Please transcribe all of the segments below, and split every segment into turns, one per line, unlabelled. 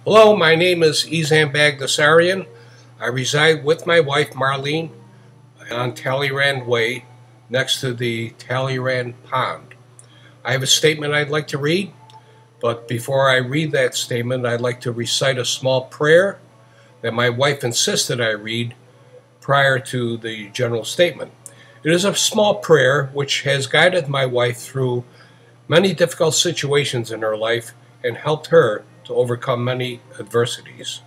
Hello, my name is Izan Bagdasarian. I reside with my wife Marlene on Talleyrand Way next to the Talleyrand Pond. I have a statement I'd like to read, but before I read that statement, I'd like to recite a small prayer that my wife insisted I read prior to the general statement. It is a small prayer which has guided my wife through many difficult situations in her life and helped her to overcome many adversities.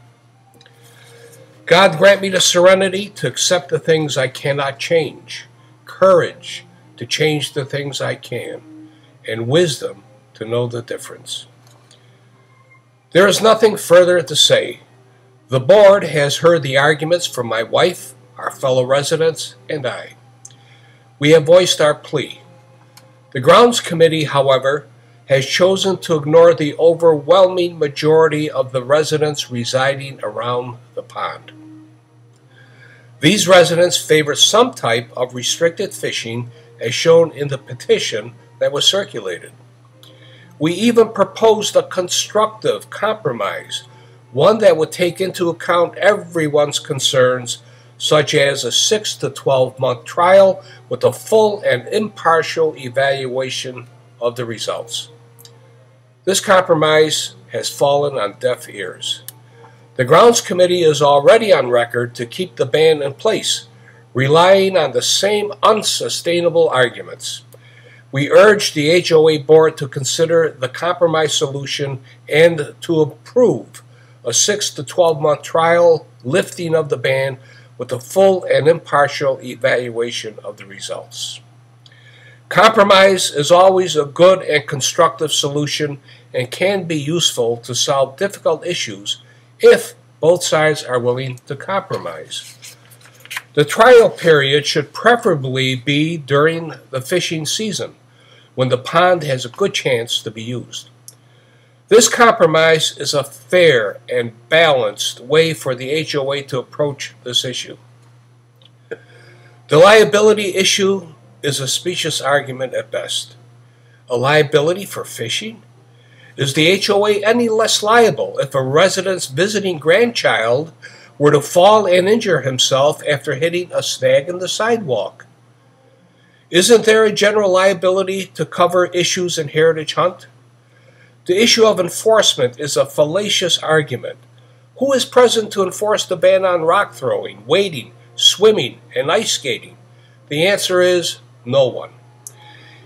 God, grant me the serenity to accept the things I cannot change, courage to change the things I can, and wisdom to know the difference. There is nothing further to say. The board has heard the arguments from my wife, our fellow residents, and I. We have voiced our plea. The grounds committee, however, has chosen to ignore the overwhelming majority of the residents residing around the pond. These residents favor some type of restricted fishing as shown in the petition that was circulated. We even proposed a constructive compromise, one that would take into account everyone's concerns, such as a 6 to 12-month trial with a full and impartial evaluation of the results. This compromise has fallen on deaf ears. The grounds committee is already on record to keep the ban in place, relying on the same unsustainable arguments. We urge the HOA board to consider the compromise solution and to approve a 6 to 12-month trial lifting of the ban with a full and impartial evaluation of the results. Compromise is always a good and constructive solution and can be useful to solve difficult issues if both sides are willing to compromise. The trial period should preferably be during the fishing season, when the pond has a good chance to be used. This compromise is a fair and balanced way for the HOA to approach this issue. The liability issue is a specious argument at best. A liability for fishing? Is the HOA any less liable if a resident's visiting grandchild were to fall and injure himself after hitting a snag in the sidewalk? Isn't there a general liability to cover issues in heritage hunt? The issue of enforcement is a fallacious argument. Who is present to enforce the ban on rock throwing, wading, swimming, and ice skating? The answer is no one.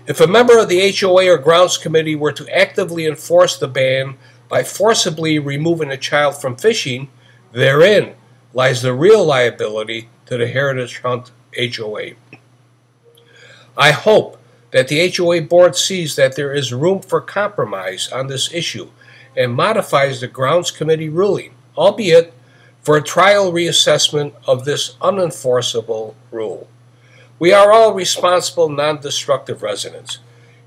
If a member of the HOA or grounds committee were to actively enforce the ban by forcibly removing a child from fishing, therein lies the real liability to the Heritage Hunt HOA. I hope that the HOA board sees that there is room for compromise on this issue and modifies the grounds committee ruling, albeit for a trial reassessment of this unenforceable rule. We are all responsible, non-destructive residents.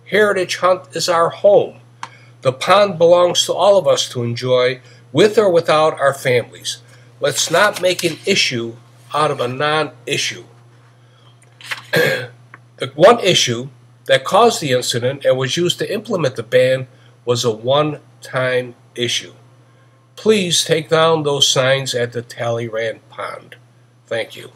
Heritage Hunt is our home. The pond belongs to all of us to enjoy, with or without our families. Let's not make an issue out of a non-issue. The one issue that caused the incident and was used to implement the ban was a one-time issue. Please take down those signs at the Talleyrand Pond. Thank you.